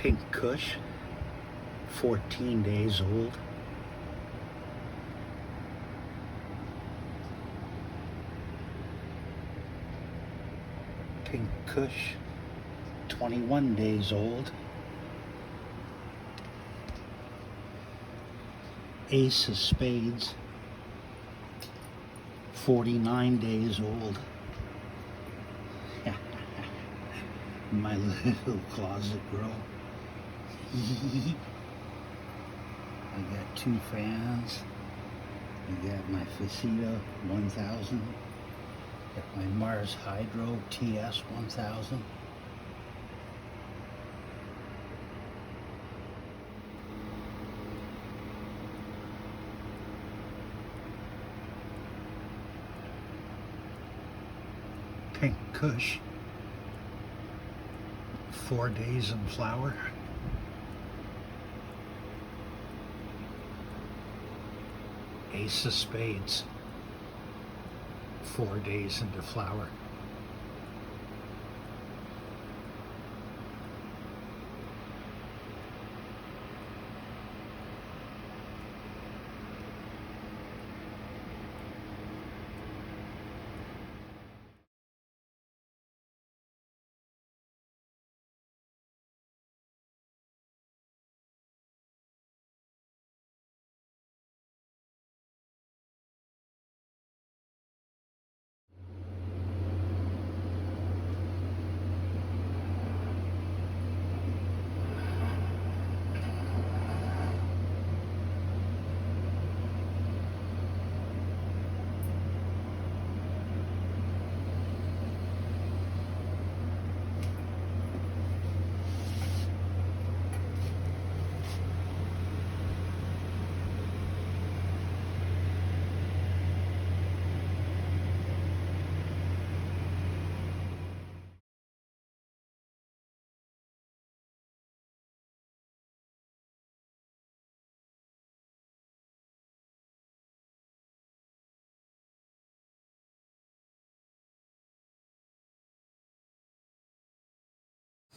Pink Kush, 14 days old. Pink Kush, 21 days old. Ace of Spades, 49 days old. My little closet girl. I got 2 fans. I got my Faceta 1000. Got my Mars Hydro TS 1000. Pink Kush, 4 days in flower. Ace of Spades, 4 days into flower.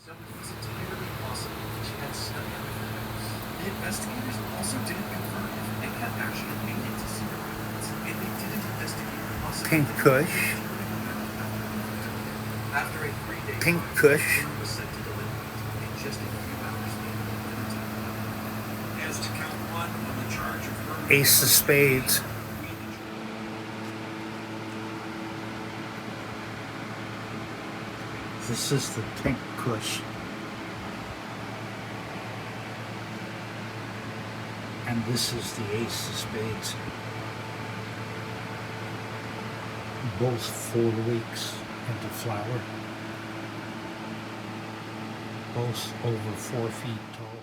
So it was entirely possible that she had snuck out of her house. The investigators also didn't confirm if Nick had actually made it to Cedar Rapids, and they didn't investigate the possibility Pink Kush. After a 3-day Pink trial, Kush. June was sent to deliberate in just a few hours later than attempted. As to count 1 on the charge of murder. Ace of Spades. This is the Pink Kush. And this is the Ace of Spades. Both 4 weeks into flower. Both over 4 feet tall.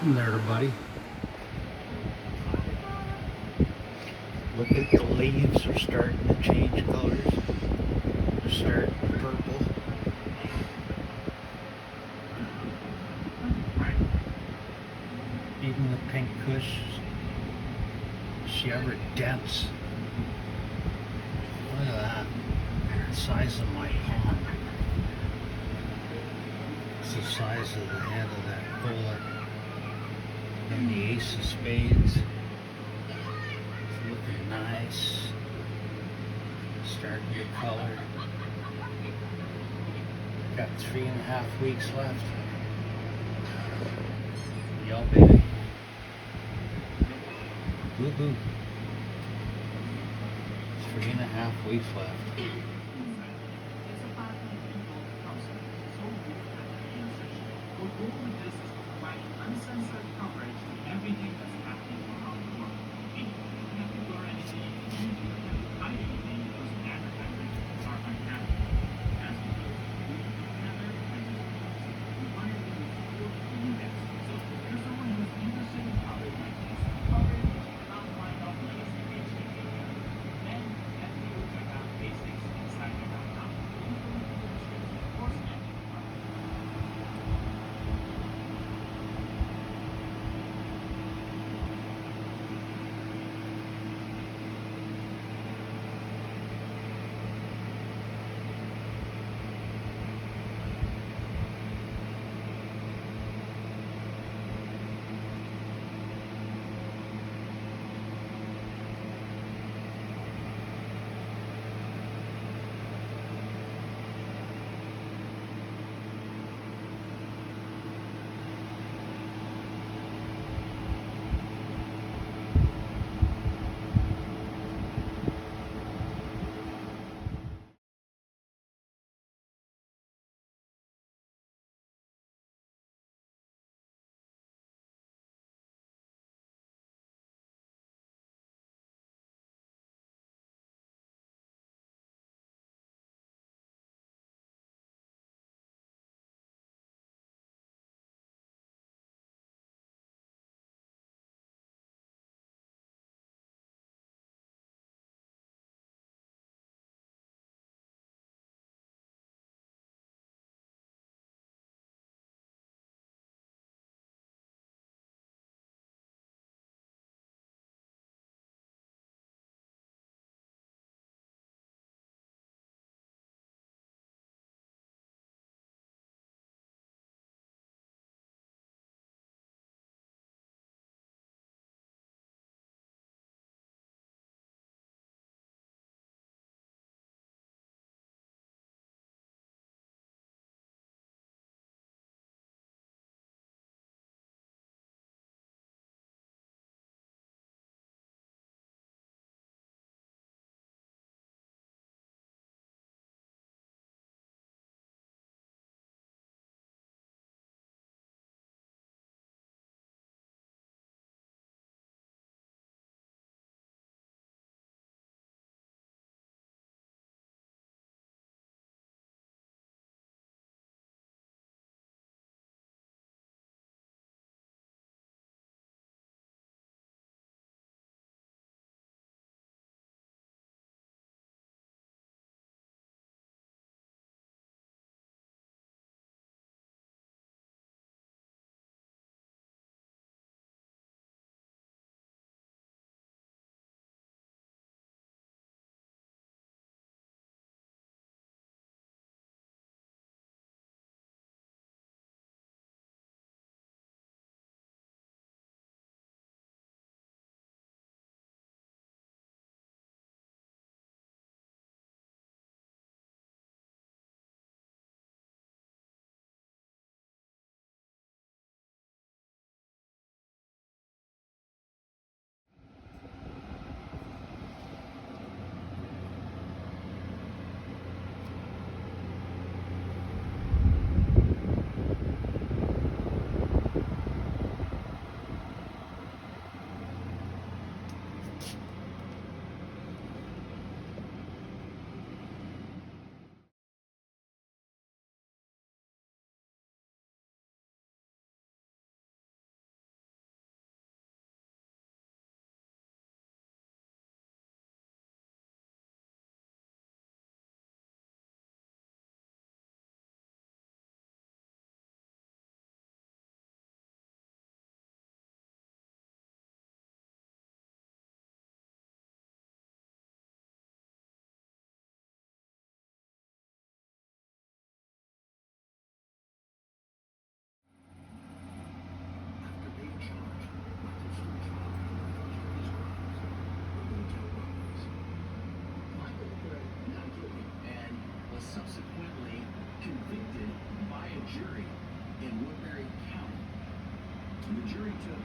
There, buddy. Look at the leaves are starting to change colors. They're starting purple. Even the pink kush. She ever dense. Look at that. The size of my palm. It's the size of the head of that bullet. Then the ace of spades. It's looking nice. Starting to color. Got 3.5 weeks left. Yo, baby. Woohoo. 3.5 weeks left. subsequently convicted by a jury in Woodbury County. The jury took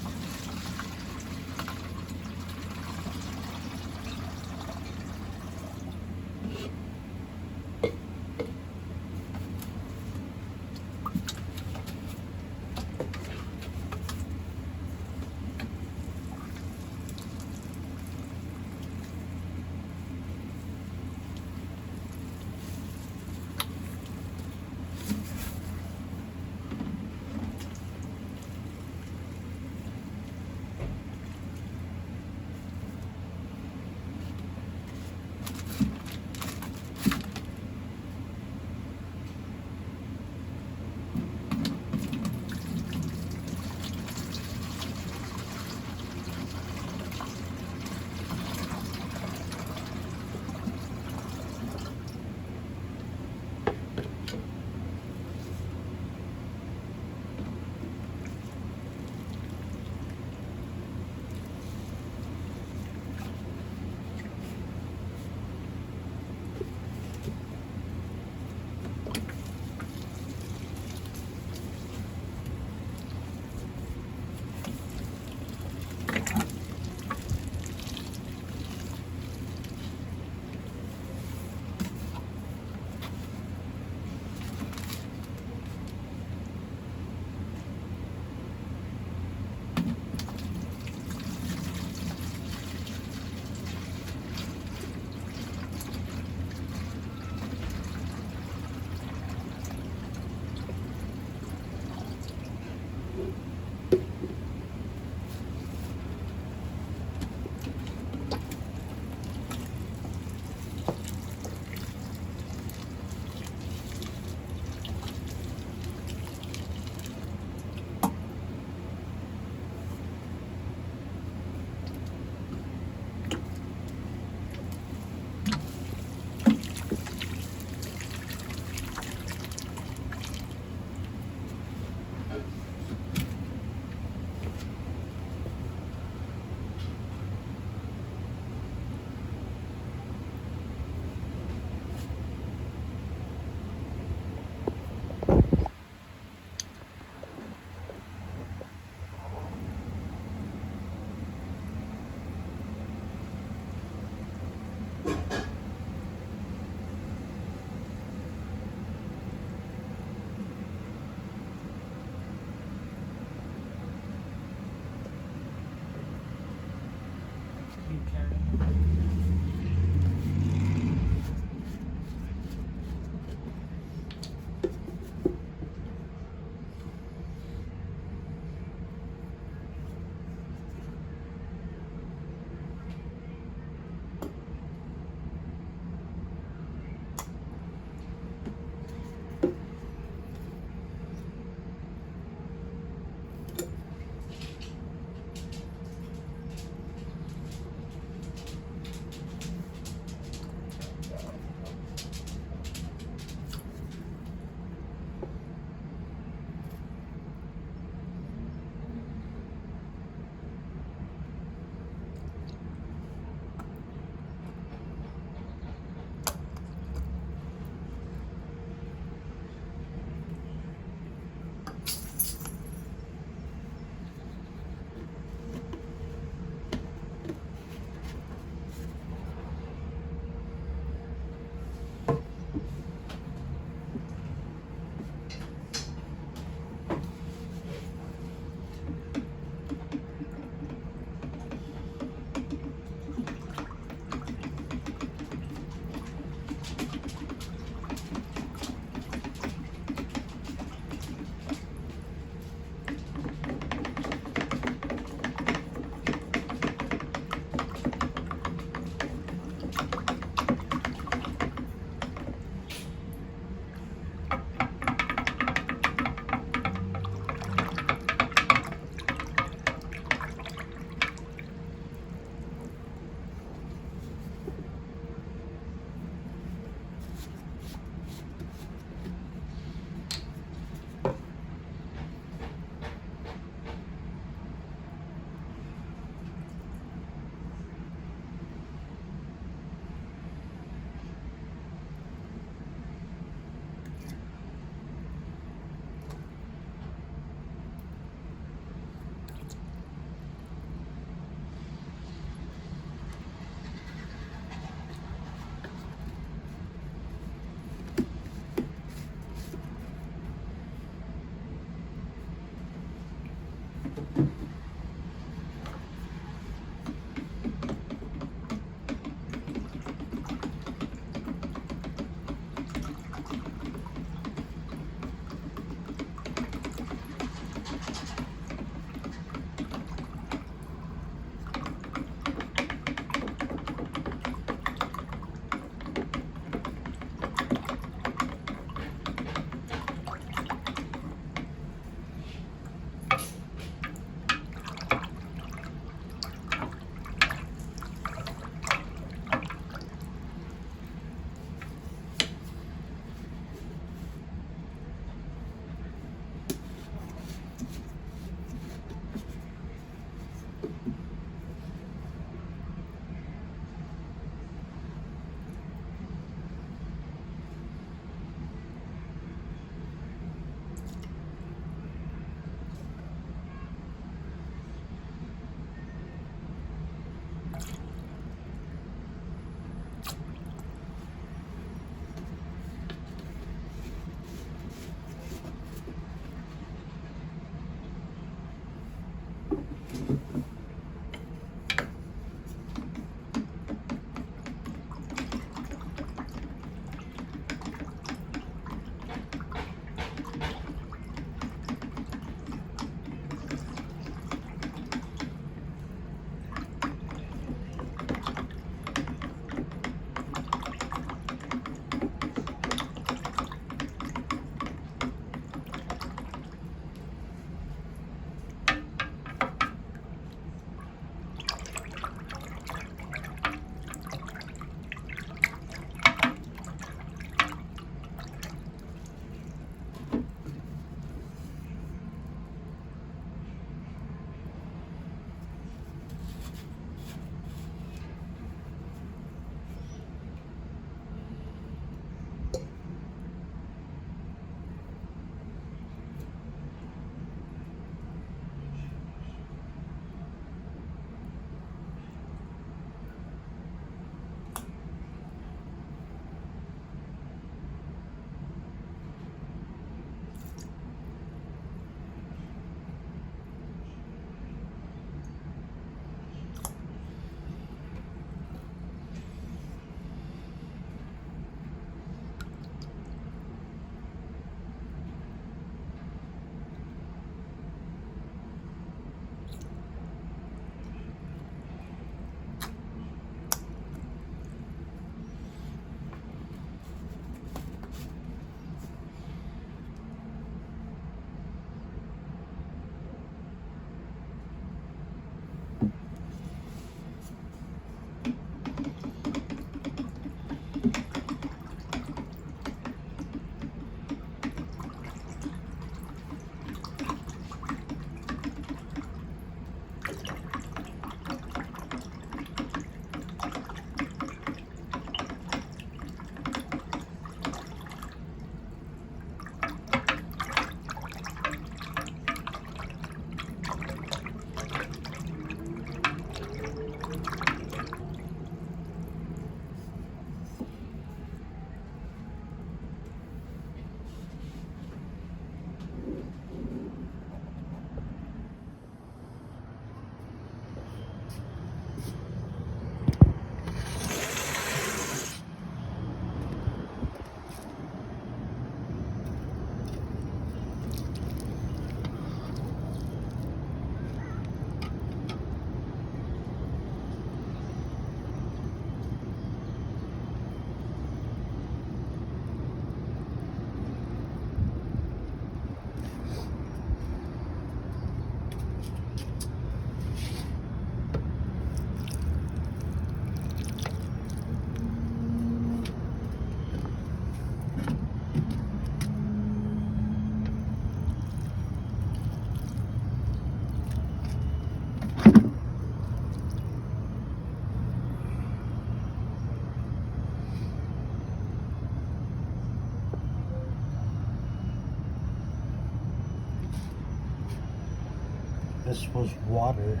This was water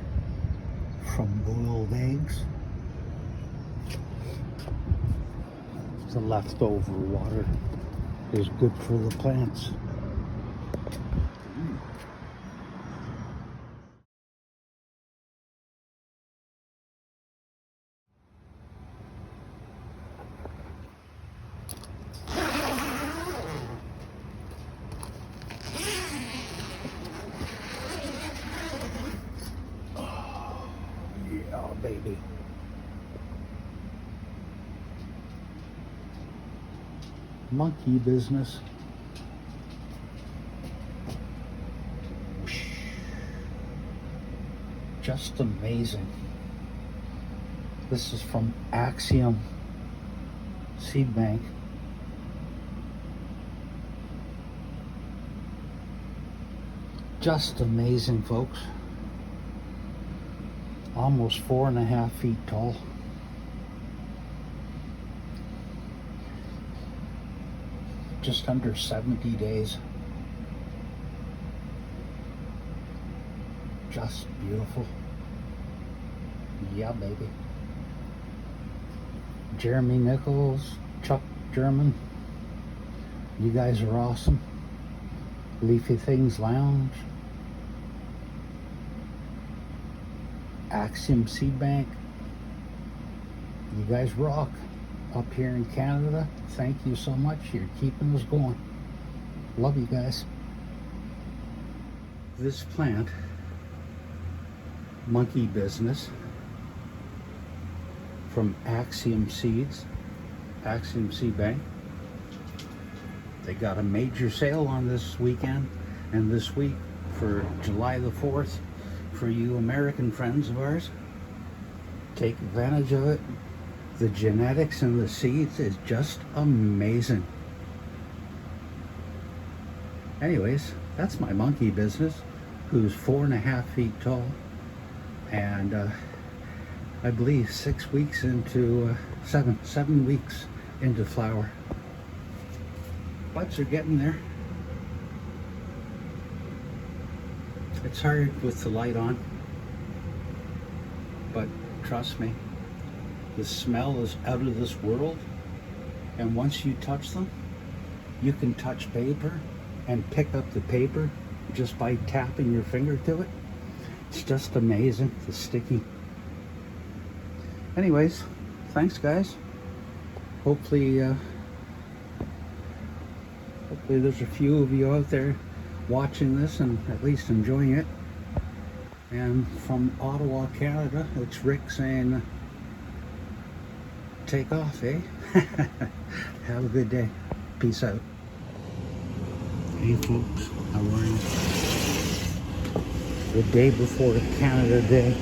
from boiled eggs. The leftover water is good for the plants. Yeah, baby. Monkey business. Just amazing. This is from Axiom Seed Bank. Just amazing, folks. Almost 4.5 feet tall. Just under 70 days. Just beautiful. Yeah, baby. Jeremy Nichols, Chuck German, you guys are awesome. Leafy Things Lounge, Axiom Seed Bank, you guys rock. Up here in Canada, thank you so much. You're keeping us going. Love you guys. This plant, Monkey Business, from Axiom Seeds, Axiom Seed Bank. They got a major sale on this weekend and this week for July the 4th for you American friends of ours. Take advantage of it. The genetics and the seeds is just amazing. Anyways, that's my monkey business, who's 4.5 feet tall, and I believe 6 weeks into 7 weeks into flower. Buds are getting there. It's hard with the light on, but trust me, the smell is out of this world, and once you touch them, you can touch paper and pick up the paper just by tapping your finger to it. It's just amazing, the sticky. Anyways, thanks guys. Hopefully there's a few of you out there watching this and at least enjoying it. And from Ottawa, Canada, it's Rick saying, take off, eh? Have a good day. Peace out. Hey folks, how are you? The day before Canada Day,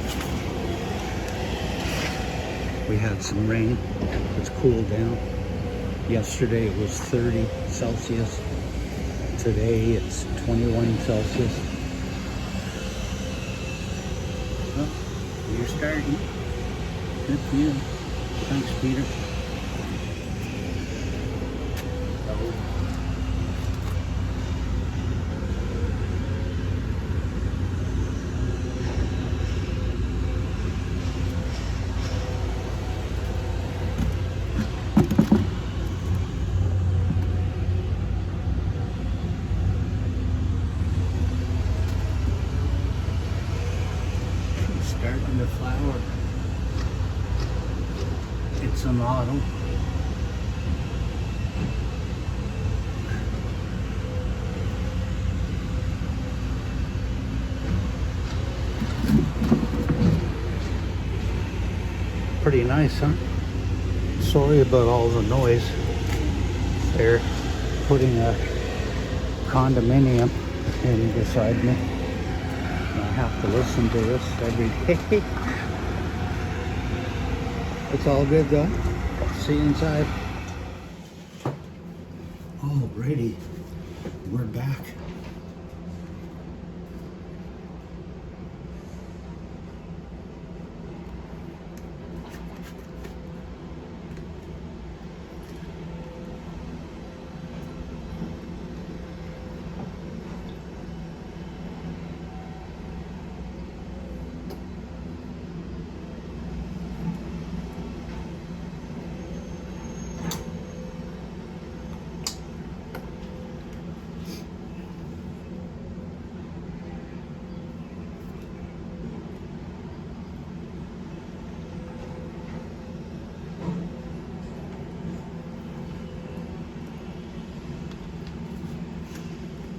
we had some rain. It's cooled down. Yesterday it was 30 Celsius. Today it's 21 Celsius. Well, you're starting. Good for you. Thanks, Peter. Starting to flower. It's an autumn. Pretty nice, huh? Sorry about all the noise. They're putting a condominium in beside me. I have to listen to this every day. It's all good though. See you inside. Alrighty, we're back.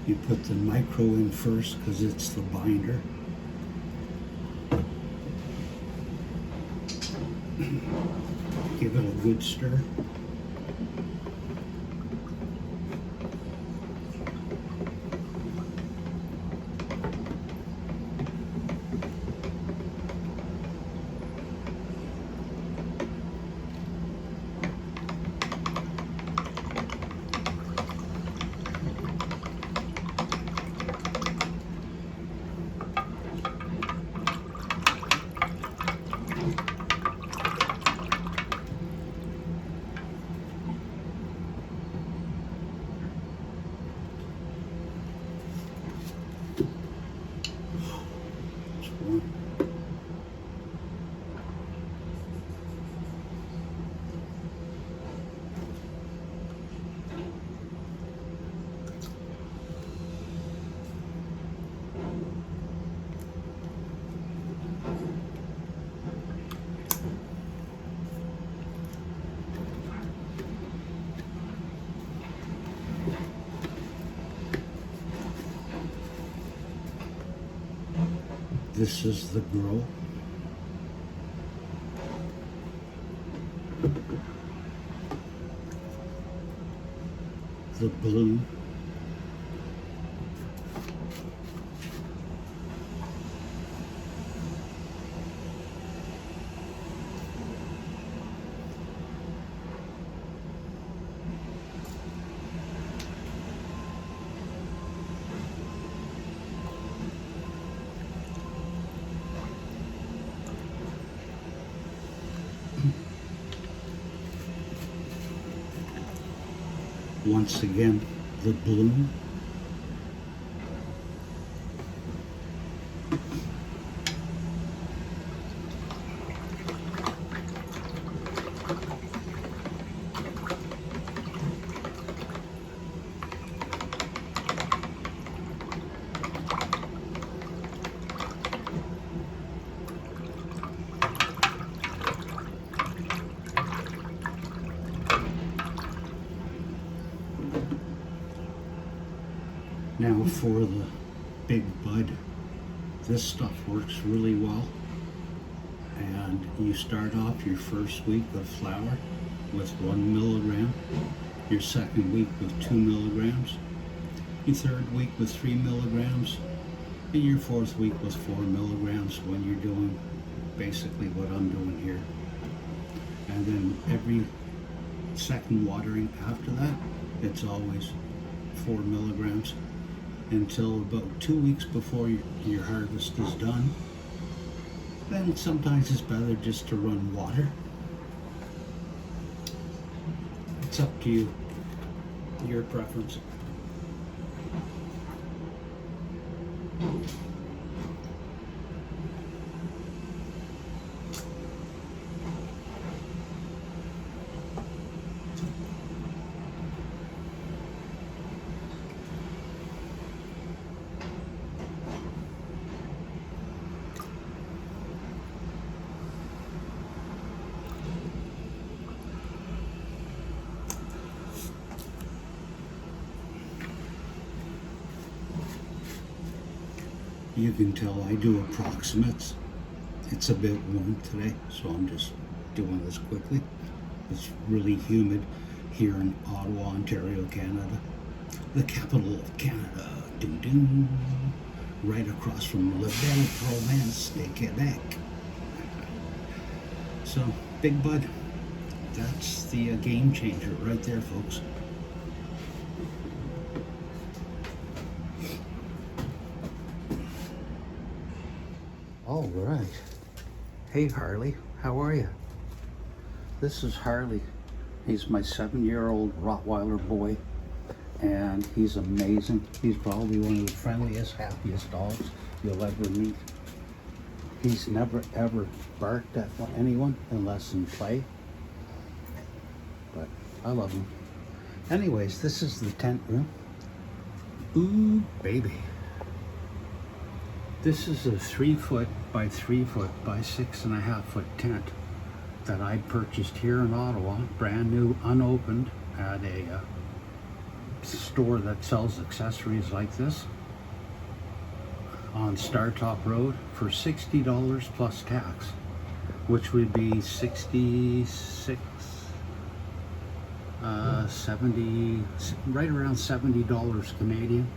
You put the micro in first because it's the binder. Give it a good stir. This is the grow. The blue. Once again, the bloom. Now for the big bud, this stuff works really well. And you start off your first week of flour with 1 milligram, your second week with 2 milligrams, your third week with 3 milligrams, and your fourth week with 4 milligrams when you're doing basically what I'm doing here. And then every second watering after that, it's always 4 milligrams until about 2 weeks before your harvest is done. Then sometimes it's better just to run water. It's up to you, your preference. You can tell I do approximates. It's a bit warm today, so I'm just doing this quickly. It's really humid here in Ottawa, Ontario, Canada. The capital of Canada. Ding ding. Right across from La Belle Province de Quebec. So, Big Bud, that's the game changer right there, folks. All right. Hey, Harley, how are you? This is Harley. He's my 7-year-old Rottweiler boy, and he's amazing. He's probably one of the friendliest, happiest dogs you'll ever meet. He's never, ever barked at anyone unless in play, but I love him. Anyways, this is the tent room. Ooh, baby. This is a 3 foot by 3 foot by 6.5 foot tent that I purchased here in Ottawa, brand new, unopened, at a store that sells accessories like this on Startop Road for $60 plus tax, which would be 66 70, right around $70 Canadian,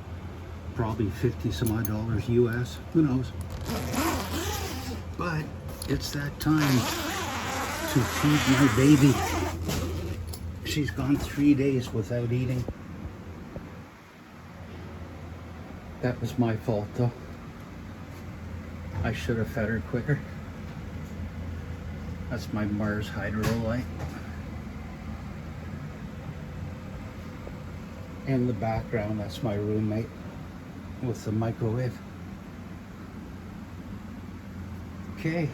probably 50 some odd dollars US, who knows. But it's that time to feed my baby. She's gone 3 days without eating. That was my fault though. I should have fed her quicker. That's my Mars Hydro light. In the background, that's my roommate with the microwave. Okay,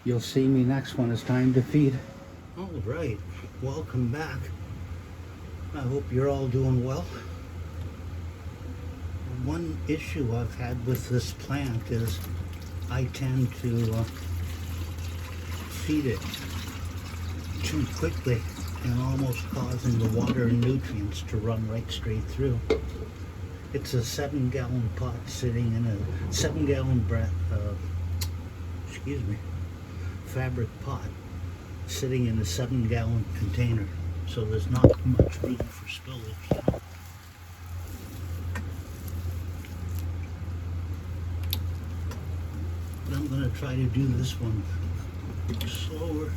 you'll see me next when it's time to feed. All right, welcome back. I hope you're all doing well. One issue I've had with this plant is I tend to feed it too quickly and almost causing the water and nutrients to run right straight through. It's a 7-gallon pot sitting in a 7-gallon fabric pot sitting in a 7-gallon container, so there's not much room for spillage, you know? But I'm going to try to do this one slower.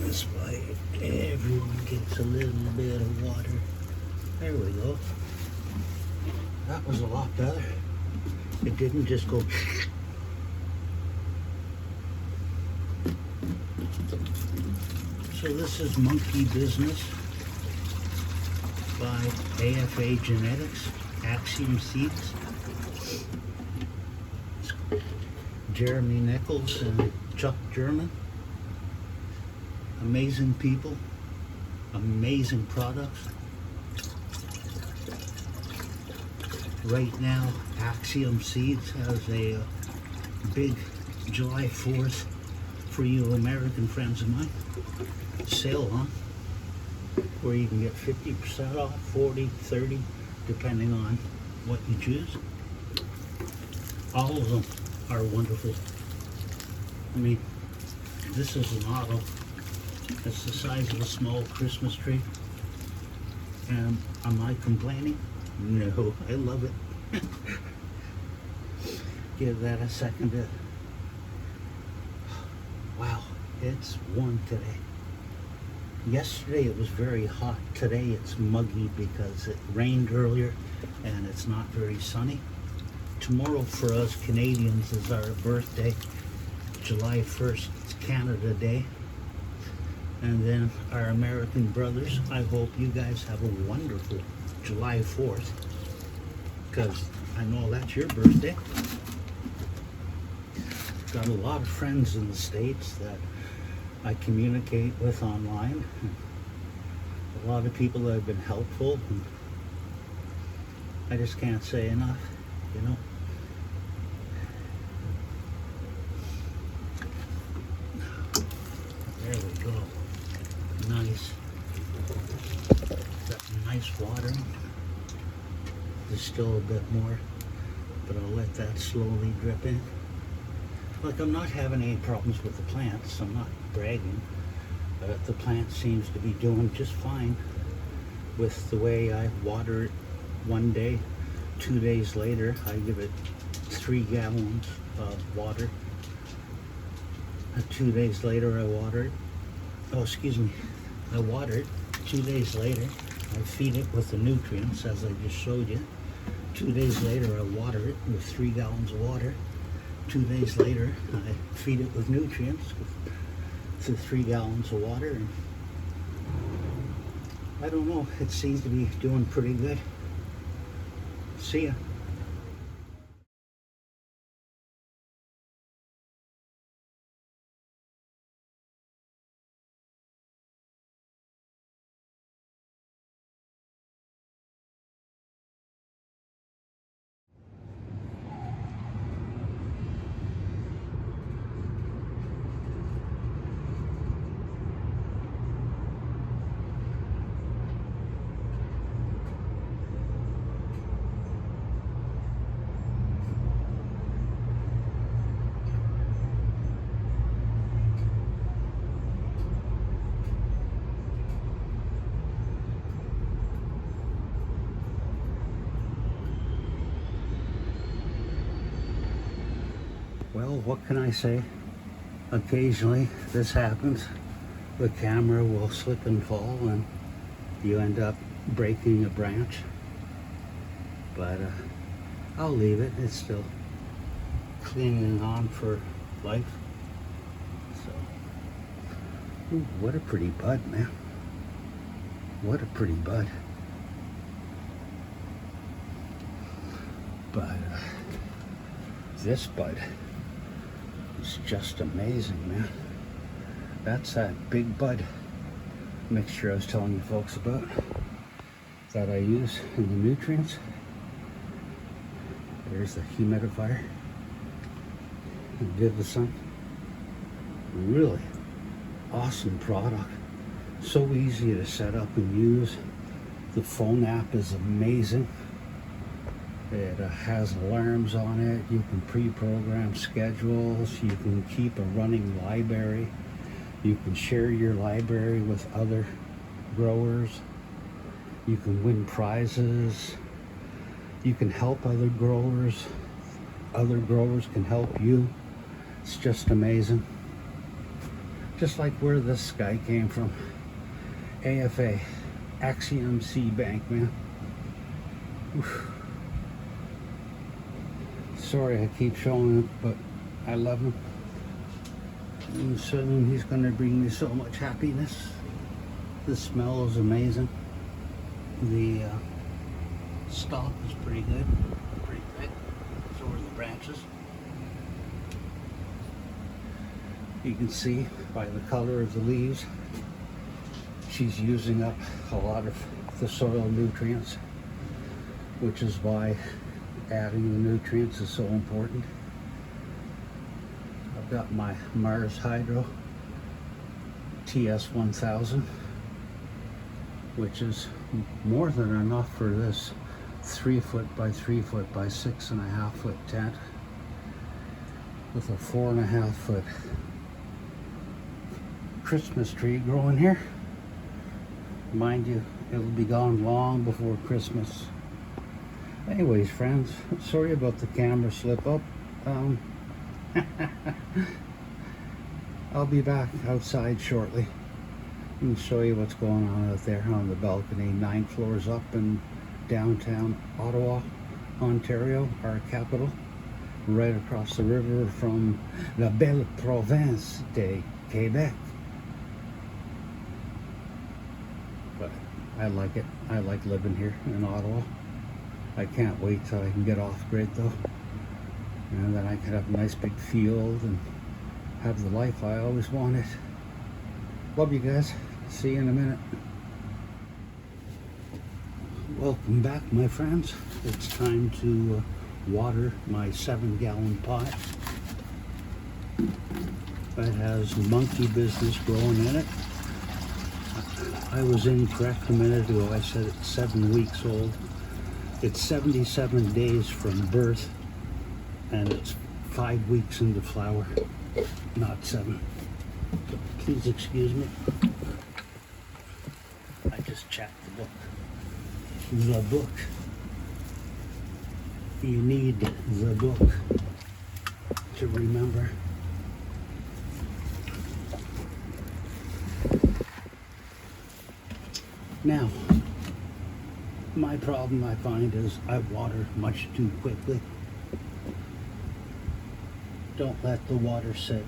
This way everyone gets a little bit of water. There we go. That was a lot better. It didn't just go. So this is Monkey Business by AFA Genetics, Axiom Seeds. Jeremy Nichols and Chuck German. Amazing people, amazing products. Right now, Axiom Seeds has a big July 4th for you American friends of mine sale on, where you can get 50% off, 40, 30, depending on what you choose. All of them are wonderful. I mean, this is an auto. It's the size of a small Christmas tree. And am I complaining? No, I love it. Give that a second to... Wow, it's warm today. Yesterday it was very hot. Today it's muggy because it rained earlier and it's not very sunny. Tomorrow for us Canadians is our birthday. July 1st, it's Canada Day. And then our American brothers, I hope you guys have a wonderful July 4th, because I know that's your birthday. Got a lot of friends in the States that I communicate with online. A lot of people that have been helpful. And I just can't say enough, you know. There we go. Nice. Got nice watering. There's still a bit more, but I'll let that slowly drip in. Like, I'm not having any problems with the plants. I'm not bragging. The plant seems to be doing just fine with the way I water it one day. 2 days later, I give it 3 gallons of water. 2 days later, I water it. Oh, excuse me. I water it. 2 days later, I feed it with the nutrients, as I just showed you. 2 days later, I water it with 3 gallons of water. 2 days later, I feed it with nutrients with 3 gallons of water. And I don't know, it seems to be doing pretty good. See ya. Well, what can I say? Occasionally this happens. The camera will slip and fall and you end up breaking a branch. But I'll leave it. It's still clinging on for life. So, ooh, what a pretty bud, man. What a pretty bud. But this bud is just amazing, man. That's that big bud mixture I was telling you folks about that I use in the nutrients. There's the humidifier and Vivasun. Really awesome product. So easy to set up and use. The phone app is amazing. It has alarms on it. You can pre-program schedules. You can keep a running library. You can share your library with other growers. You can win prizes. You can help other growers. Other growers can help you. It's just amazing. Just like where this guy came from. AFA, Axiom Seed Bank, man. Oof. Sorry I keep showing it, but I love him. And soon he's going to bring me so much happiness. The smell is amazing. The stalk is pretty good, pretty thick. So are the branches. You can see by the color of the leaves, she's using up a lot of the soil nutrients, which is why adding the nutrients is so important. I've got my Mars Hydro TS1000, which is more than enough for this 3 foot by 3 foot by 6.5 foot tent with a 4.5 foot Christmas tree growing here. Mind you, it'll be gone long before Christmas. Anyways, friends, sorry about the camera slip up. I'll be back outside shortly and show you what's going on out there on the balcony, 9 floors up in downtown Ottawa, Ontario, our capital, right across the river from la belle province de Quebec. But I like it. I like living here in Ottawa. I can't wait till I can get off grid though, and then I can have a nice big field and have the life I always wanted. Love you guys. See you in a minute. Welcome back, my friends. It's time to water my 7-gallon pot that has monkey business growing in it. I was incorrect a minute ago. I said it's 7 weeks old. It's 77 days from birth, and it's 5 weeks into flower, not 7. So please excuse me. I just checked the book. The book. You need the book to remember. Now, my problem I find is I water much too quickly. Don't let the water sit.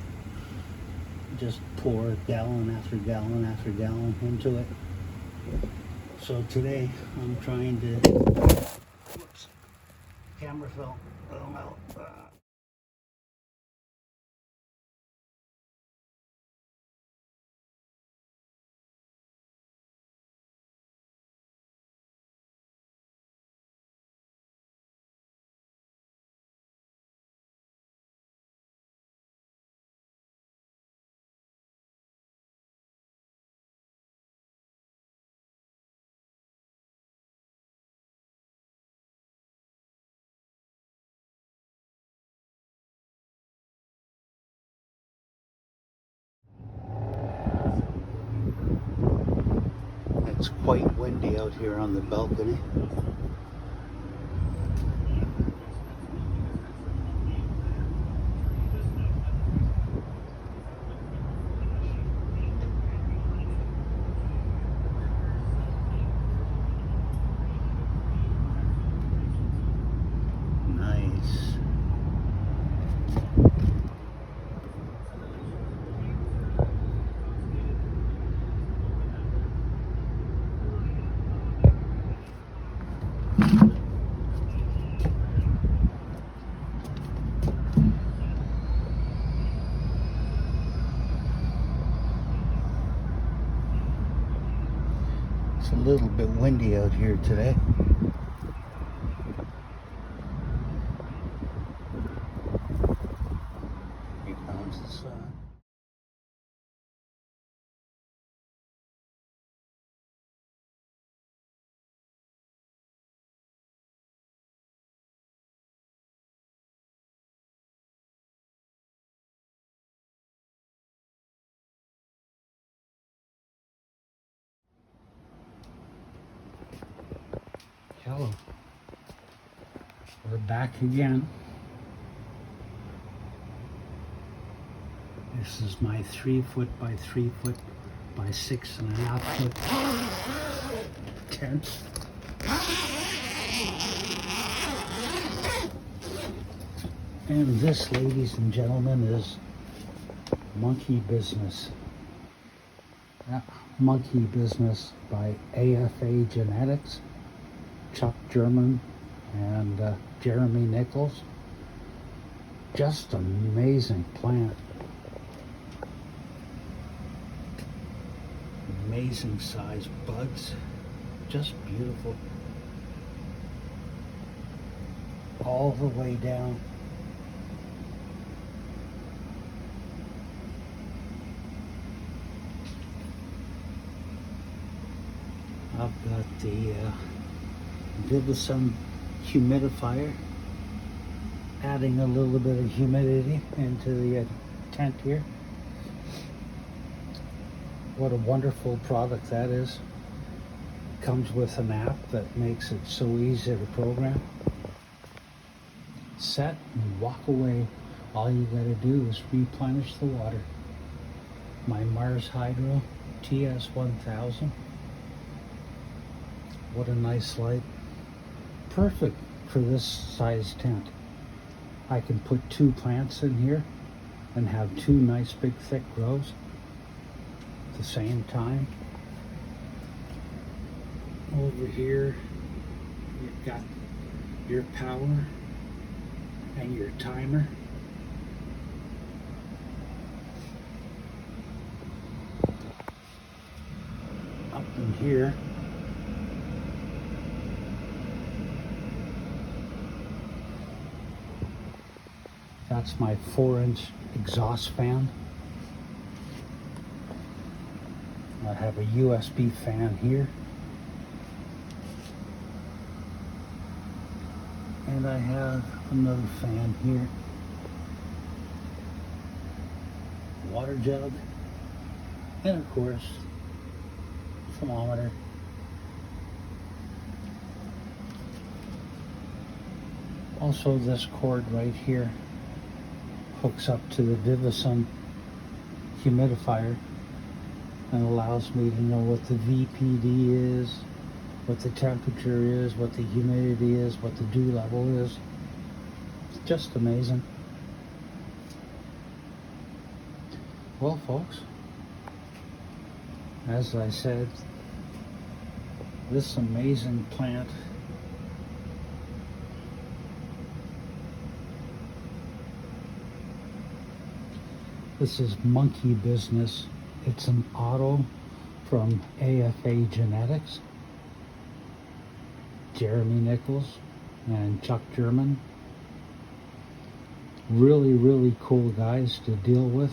Just pour gallon after gallon after gallon into it. So today I'm trying to, whoops, camera fell, oh no. It's quite windy out here on the balcony. little bit windy out here today. Here comes the sun. Hello. We're back again. This is my 3 foot by 3 foot by 6.5 foot tent. And this, ladies and gentlemen, is Monkey Business. Monkey Business by AFA Genetics, Chuck German and Jeremy Nichols. Just amazing plant. Amazing size buds. Just beautiful. All the way down. I've got the Vivison humidifier, adding a little bit of humidity into the tent here. What a wonderful product that is. Comes with an app that makes it so easy to program. Set and walk away. All you gotta do is replenish the water. My Mars Hydro TS1000. What a nice light. Perfect for this size tent. I can put 2 plants in here and have 2 nice big thick rows at the same time. Over here you've got your power and your timer. Up in here that's my 4-inch exhaust fan. I have a USB fan here. And I have another fan here. Water jug. And of course, thermometer. Also, this cord right here hooks up to the Vivison humidifier and allows me to know what the VPD is, what the temperature is, what the humidity is, what the dew level is. It's just amazing. Well, folks, as I said, this amazing plant this is Monkey Business. It's an auto from AFA Genetics. Jeremy Nichols and Chuck German. Really, really cool guys to deal with.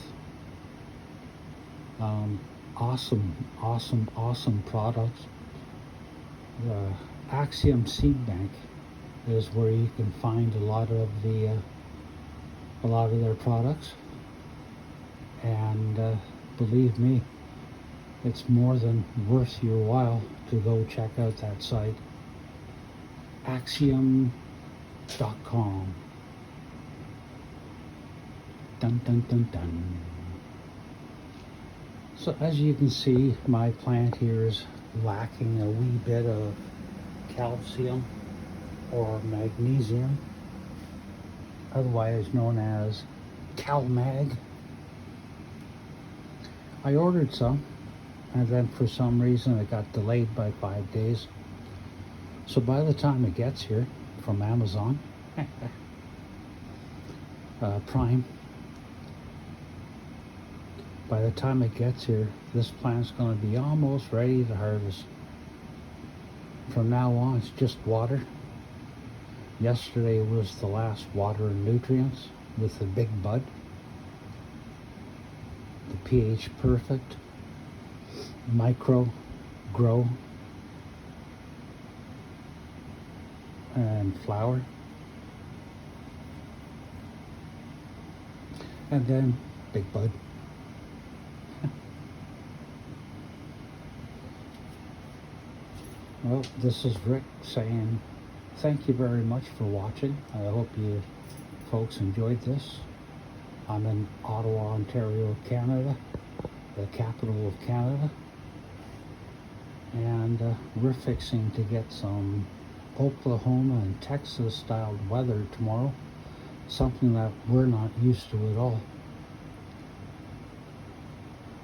Awesome products. The Axiom Seed Bank is where you can find a lot of their products. And believe me, it's more than worth your while to go check out that site. Axiom.com. Dun dun dun dun. So as you can see, my plant here is lacking a wee bit of calcium or magnesium, otherwise known as CalMag. I ordered some, and then for some reason it got delayed by 5 days. So by the time it gets here from Amazon, Prime, by the time it gets here, this plant's going to be almost ready to harvest. from now on, it's just water. Yesterday was the last water and nutrients with the big bud. The pH perfect. Micro grow and flower. And then big bud. Well, this is Rick saying thank you very much for watching. I hope you folks enjoyed this. I'm in Ottawa, Ontario, Canada, the capital of Canada. And we're fixing to get some Oklahoma and Texas style weather tomorrow. Something that we're not used to at all.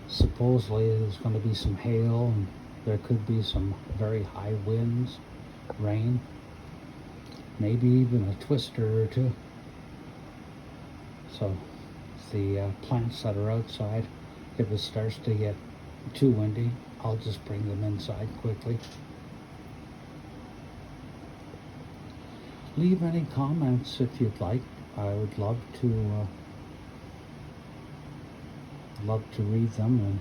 Supposedly there's going to be some hail and there could be some very high winds, rain, maybe even a twister or two. So the plants that are outside, if it starts to get too windy, I'll just bring them inside quickly. Leave any comments if you'd like. I would love to read them and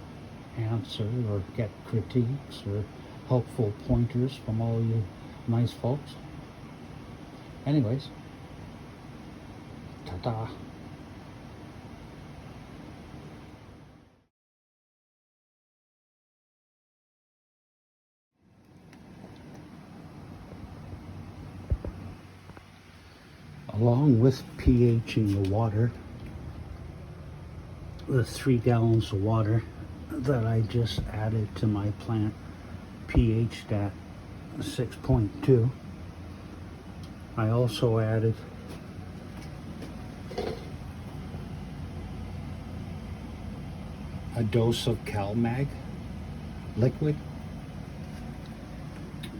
answer or get critiques or helpful pointers from all you nice folks. Anyways, ta-ta. Along with pHing the water, the 3 gallons of water that I just added to my plant, pH'd at 6.2, I also added a dose of CalMag liquid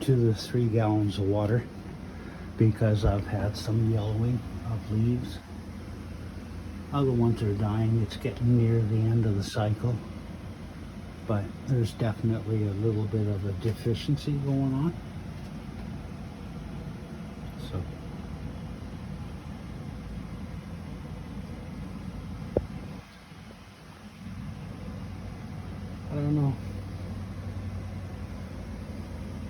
to the 3 gallons of water, because I've had some yellowing of leaves. Other ones are dying. It's getting near the end of the cycle, but there's definitely a little bit of a deficiency going on. So I don't know.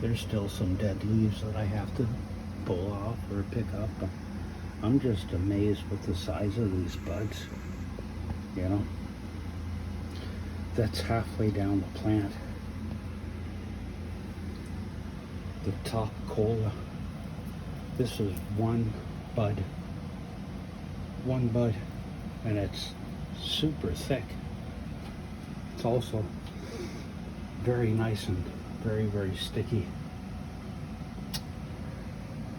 There's still some dead leaves that I have to pull off or pick up. I'm just amazed with the size of these buds, you know. That's halfway down the plant. The top cola, this is one bud, and it's super thick. It's also very nice and very, very sticky.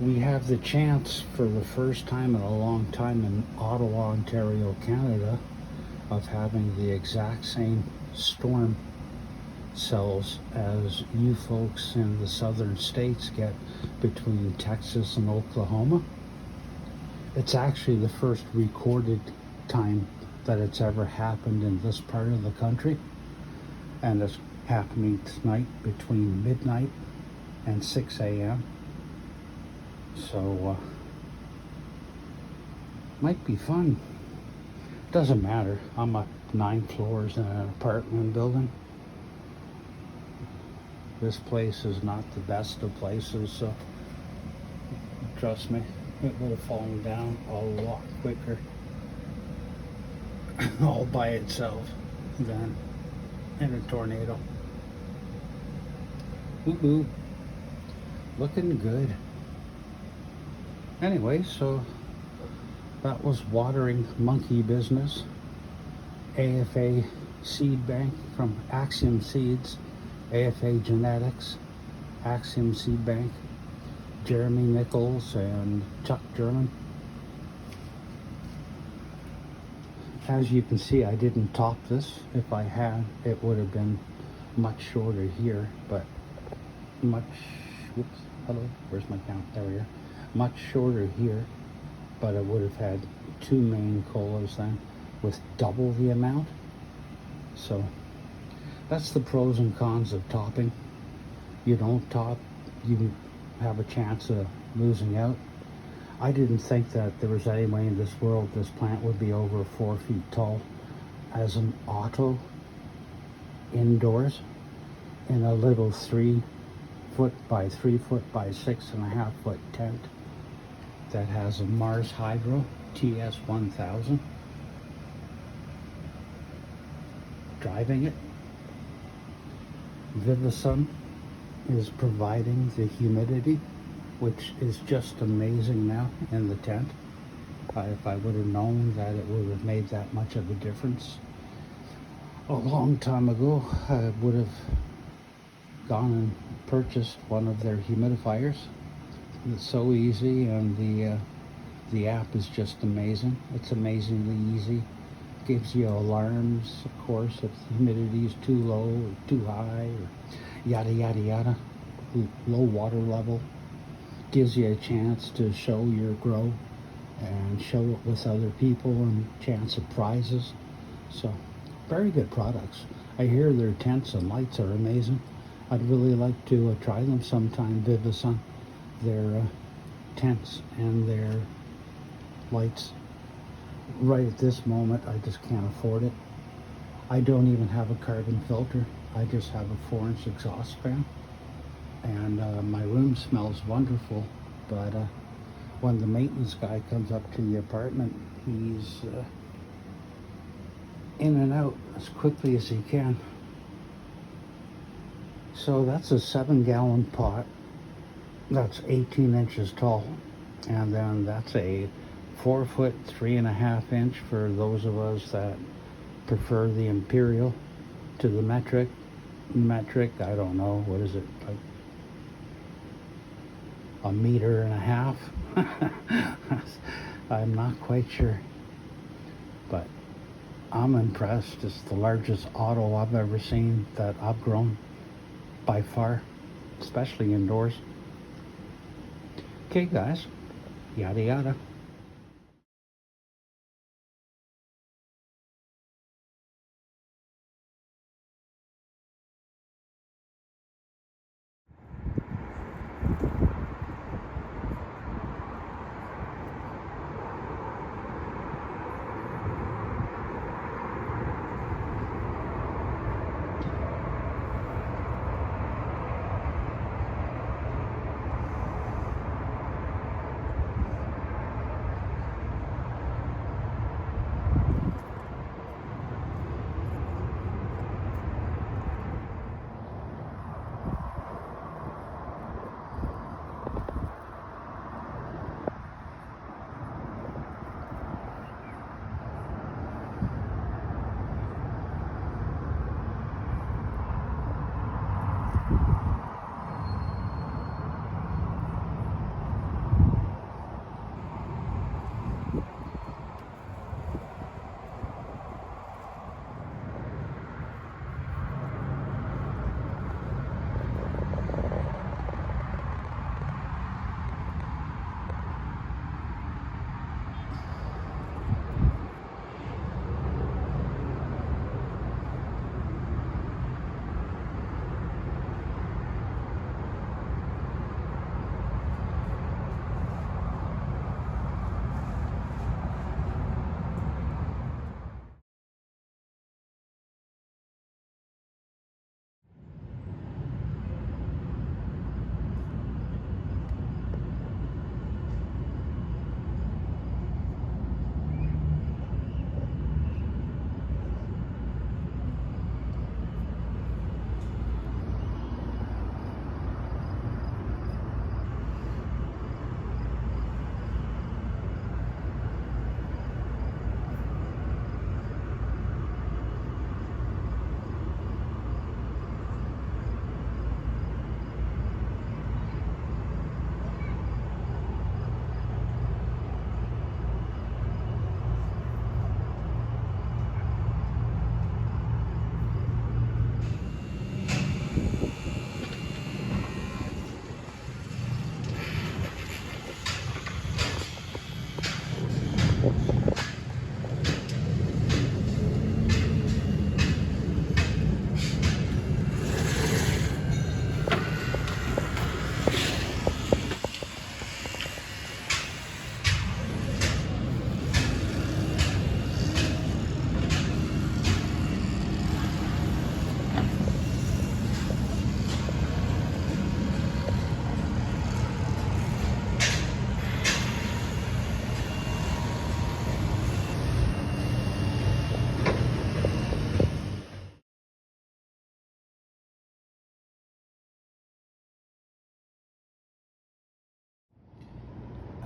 We have the chance for the first time in a long time in Ottawa, Ontario, Canada, of having the exact same storm cells as you folks in the southern states get between Texas and Oklahoma. It's actually the first recorded time that it's ever happened in this part of the country, and it's happening tonight between midnight and 6 a.m. So might be fun. Doesn't matter. I'm up 9 floors in an apartment building. This place is not the best of places, so trust me, it would have fallen down a lot quicker all by itself than in a tornado. Woohoo! Looking good. Anyway, so that was watering monkey business. AFA seed bank from Axiom Seeds, AFA Genetics, Axiom Seed Bank, Jeremy Nichols and Chuck German. As you can see, I didn't top this. If I had, it would have been much shorter here, but hello, where's my count? There we are. Much shorter here, but it would have had 2 main colas then with double the amount. So that's the pros and cons of topping. You don't top you have a chance of losing out. I didn't think that there was any way in this world this plant would be over 4 feet tall as an auto indoors in a little 3 foot by 3 foot by 6.5 foot tent that has a Mars Hydro TS1000 driving it. Vivasun is providing the humidity, which is just amazing now in the tent. If I would have known that it would have made that much of a difference a long time ago, I would have gone and purchased one of their humidifiers. It's so easy, and the app is just amazing. It's amazingly easy. Gives you alarms, of course, if the humidity is too low or too high, or yada yada yada. Low water level. Gives you a chance to show your grow and show it with other people, and chance of prizes. So, very good products. I hear their tents and lights are amazing. I'd really like to try them sometime, Vivasun. Their tents and their lights. Right at this moment, I just can't afford it. I don't even have a carbon filter. I just have a 4-inch exhaust fan. And my room smells wonderful, but when the maintenance guy comes up to the apartment, he's in and out as quickly as he can. So that's a 7-gallon pot. That's 18 inches tall. And then that's a 4 foot, 3.5 inch for those of us that prefer the imperial to the metric. Metric, I don't know, what is it, like 1.5 meters? I'm not quite sure, but I'm impressed. It's the largest auto I've ever seen that I've grown by far, especially indoors. Okay, guys, yada yada.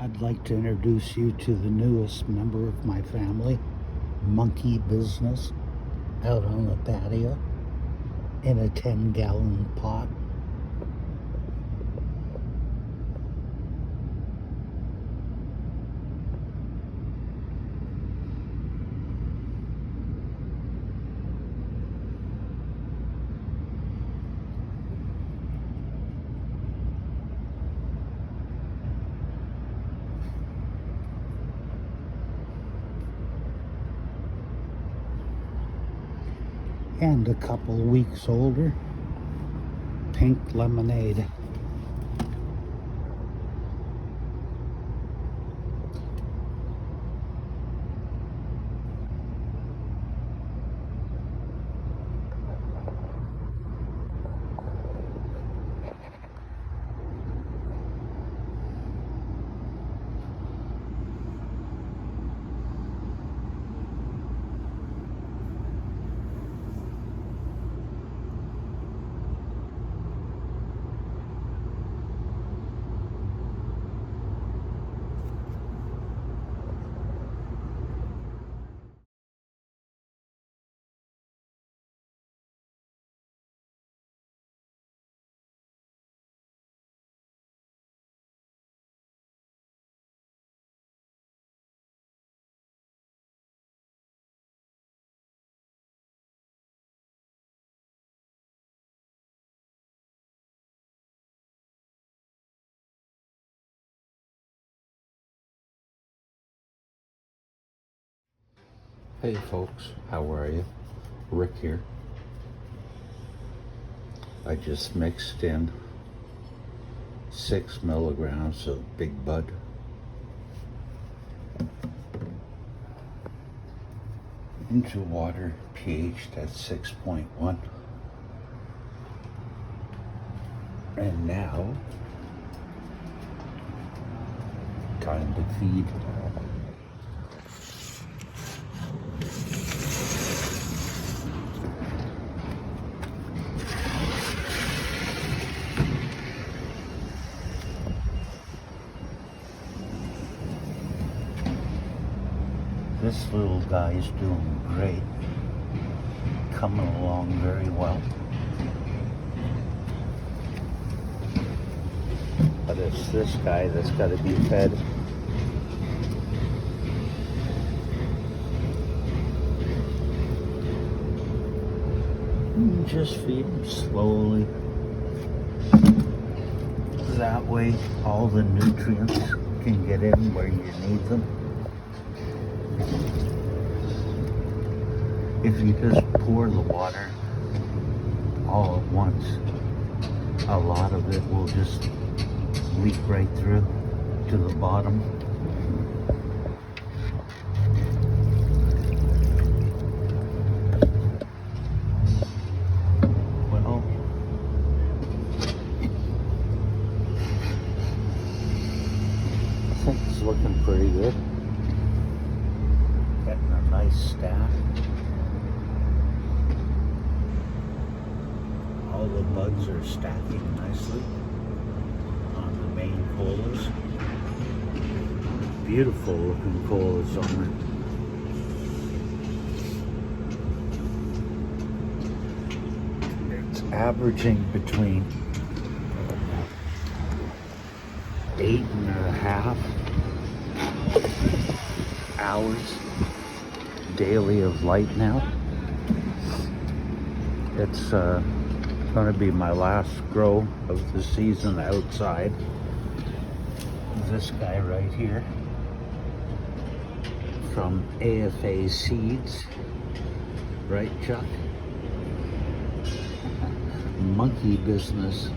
I'd like to introduce you to the newest member of my family, Monkey Business, out on the patio in a 10-gallon pot. And a couple weeks older, pink lemonade. Hey folks, how are you? Rick here. I just mixed in 6 milligrams of Big Bud into water pH'd at 6.1. And now, time to feed. This little guy's doing great, coming along very well. But it's this guy that's got to be fed. Just feed him slowly. That way all the nutrients can get in where you need them. If you just pour the water all at once, a lot of it will just leak right through to the bottom. Well, I think it's looking pretty good. Getting a nice stack. All the buds are stacking nicely on the main colas. Beautiful looking colas on it. It's averaging between 8.5 hours daily of light now. It's going to be my last grow of the season outside. This guy right here from AFA Seeds, right, Chuck? Monkey Business.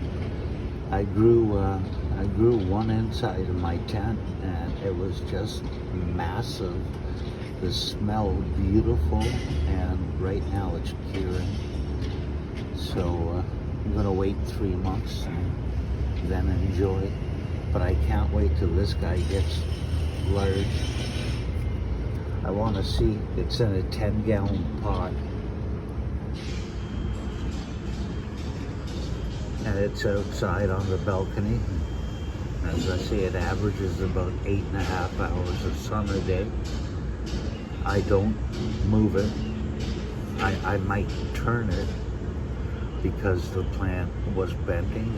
I grew one inside of my tent, and it was just massive. The smell beautiful, and right now it's curing. So I'm gonna wait 3 months and then enjoy. But I can't wait till this guy gets large. I want to see. It's in a 10-gallon pot, and it's outside on the balcony. As I say, it averages about 8.5 hours of sun a day. I don't move it. I might turn it because the plant was bending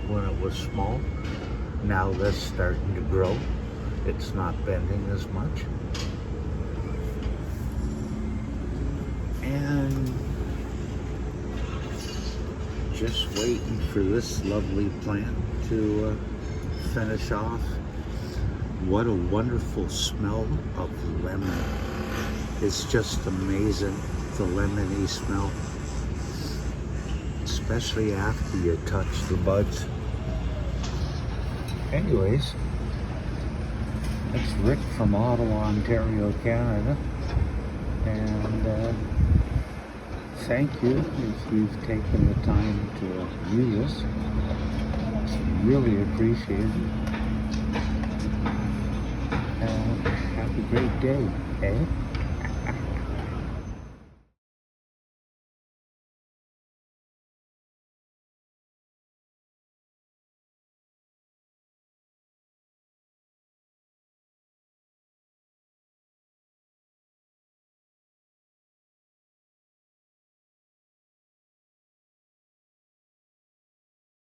when it was small. Now that's starting to grow. It's not bending as much. And just waiting for this lovely plant to finish off. What a wonderful smell of lemon. It's just amazing, the lemony smell. Especially after you touch the buds. Anyways, it's Rick from Ottawa, Ontario, Canada. And thank you if you've taken the time to view this. It's really appreciated. Have a great day, eh?